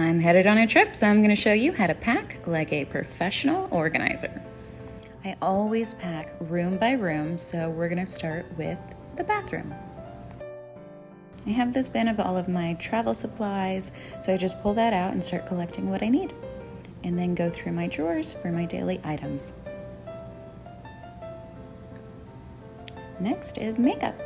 I'm headed on a trip, so I'm going to show you how to pack like a professional organizer. I always pack room by room, so we're going to start with the bathroom. I have this bin of all of my travel supplies, so I just pull that out and start collecting what I need, and then go through my drawers for my daily items. Next is makeup.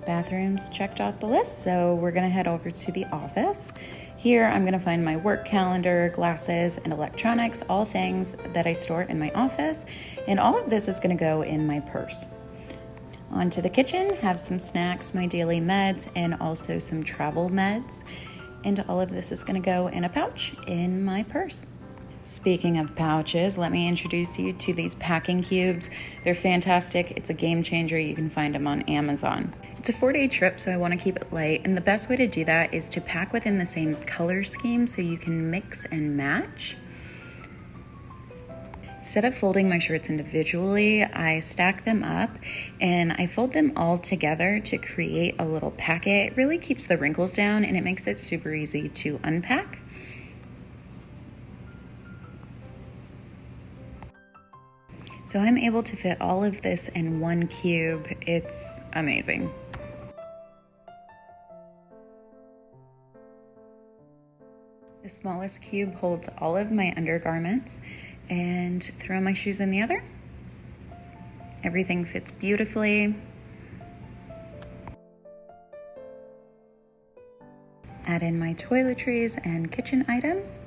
Bathrooms checked off the list, so we're gonna head over to the office. Here I'm gonna find my work calendar, glasses, and electronics, all things that I store in my office, and all of this is gonna go in my purse. Onto the kitchen, have some snacks, my daily meds, and also some travel meds, and all of this is gonna go in a pouch in my purse. Speaking of pouches, let me introduce you to these packing cubes. They're fantastic. It's a game changer. You can find them on Amazon. It's a 4-day trip, so I want to keep it light, and the best way to do that is to pack within the same color scheme so you can mix and match. Instead of folding my shirts individually, I stack them up and I fold them all together to create a little packet. It really keeps the wrinkles down and it makes it super easy to unpack. So I'm able to fit all of this in one cube. It's amazing. The smallest cube holds all of my undergarments, and throw my shoes in the other. Everything fits beautifully. Add in my toiletries and kitchen items,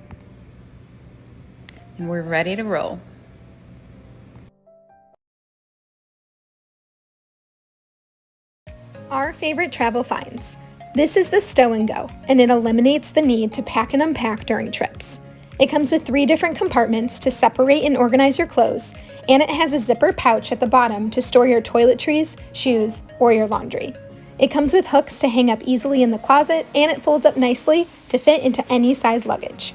and we're ready to roll. Our favorite travel finds. This is the Stow and Go, and it eliminates the need to pack and unpack during trips. It comes with 3 different compartments to separate and organize your clothes, and it has a zipper pouch at the bottom to store your toiletries, shoes, or your laundry. It comes with hooks to hang up easily in the closet, and it folds up nicely to fit into any size luggage.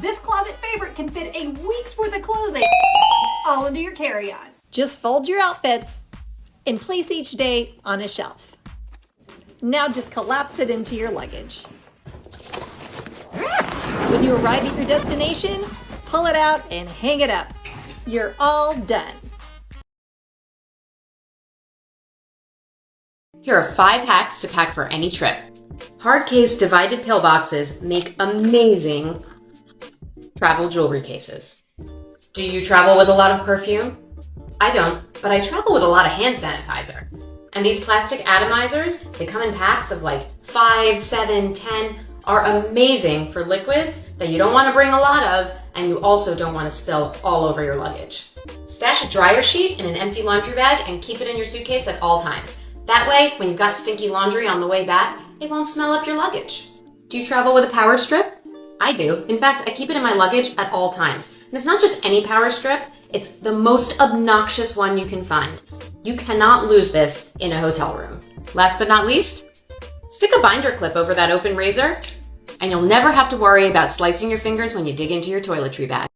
This closet favorite can fit a week's worth of clothing all into your carry-on. Just fold your outfits and place each day on a shelf. Now just collapse it into your luggage. When you arrive at your destination, pull it out and hang it up. You're all done. Here are 5 hacks to pack for any trip. Hard case divided pillboxes make amazing travel jewelry cases. Do you travel with a lot of perfume? I don't, but I travel with a lot of hand sanitizer. And these plastic atomizers, they come in packs of like 5, 7, 10, are amazing for liquids that you don't want to bring a lot of and you also don't want to spill all over your luggage. Stash a dryer sheet in an empty laundry bag and keep it in your suitcase at all times. That way, when you've got stinky laundry on the way back, it won't smell up your luggage. Do you travel with a power strip? I do. In fact, I keep it in my luggage at all times. And it's not just any power strip, it's the most obnoxious one you can find. You cannot lose this in a hotel room. Last but not least, stick a binder clip over that open razor, and you'll never have to worry about slicing your fingers when you dig into your toiletry bag.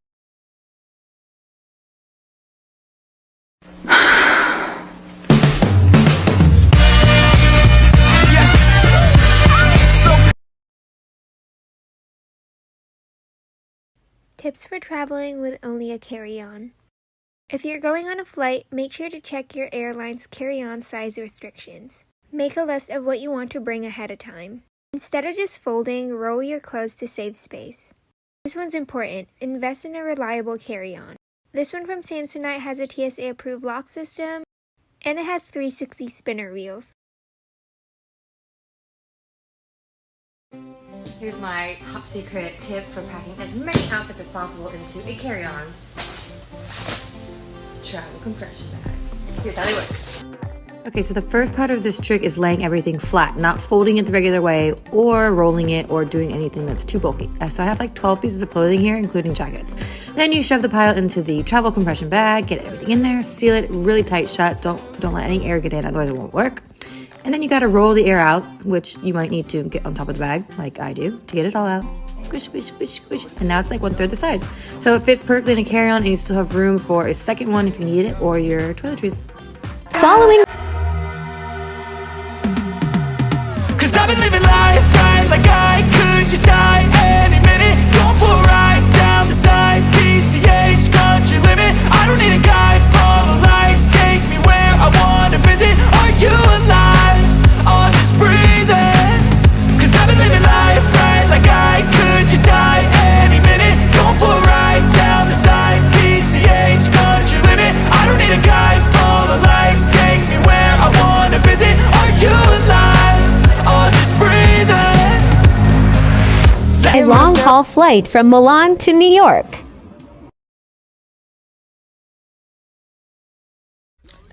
Tips for traveling with only a carry-on. If you're going on a flight, make sure to check your airline's carry-on size restrictions. Make a list of what you want to bring ahead of time. Instead of just folding, roll your clothes to save space. This one's important. Invest in a reliable carry-on. This one from Samsonite has a TSA-approved lock system, and it has 360 spinner wheels. Here's my top secret tip for packing as many outfits as possible into a carry-on. Travel compression bags. Here's how they work. Okay, so the first part of this trick is laying everything flat, not folding it the regular way or rolling it or doing anything that's too bulky. So I have like 12 pieces of clothing here, including jackets. Then you shove the pile into the travel compression bag, get everything in there, seal it really tight shut. Don't let any air get in, otherwise it won't work. And then you gotta roll the air out, which you might need to get on top of the bag, like I do, to get it all out. Squish, squish, squish, squish. And now it's like 1/3 the size. So it fits perfectly in a carry-on, and you still have room for a second one if you need it, or your toiletries. Following long-haul flight from Milan to New York.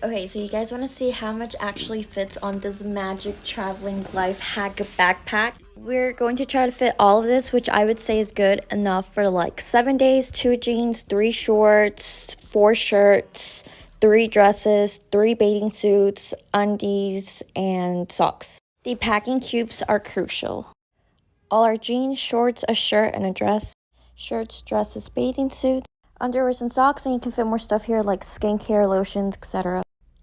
Okay, so you guys want to see how much actually fits on this magic traveling life hack backpack? We're going to try to fit all of this, which I would say is good enough for like 7 days, 2 jeans, 3 shorts, 4 shirts, 3 dresses, 3 bathing suits, undies, and socks. The packing cubes are crucial. All our jeans, shorts, a shirt, and a dress. Shirts, dresses, bathing suits, underwears, and socks, and you can fit more stuff here like skincare, lotions, etc.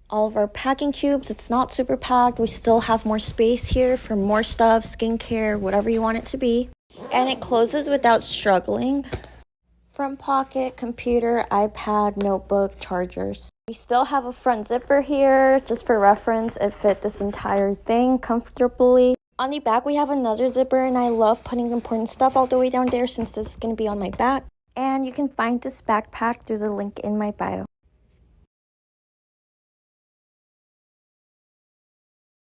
All of our packing cubes, it's not super packed. We still have more space here for more stuff, skincare, whatever you want it to be. And it closes without struggling. Front pocket, computer, iPad, notebook, chargers. We still have a front zipper here. Just for reference, it fit this entire thing comfortably. On the back, we have another zipper, and I love putting important stuff all the way down there since this is going to be on my back. And you can find this backpack through the link in my bio.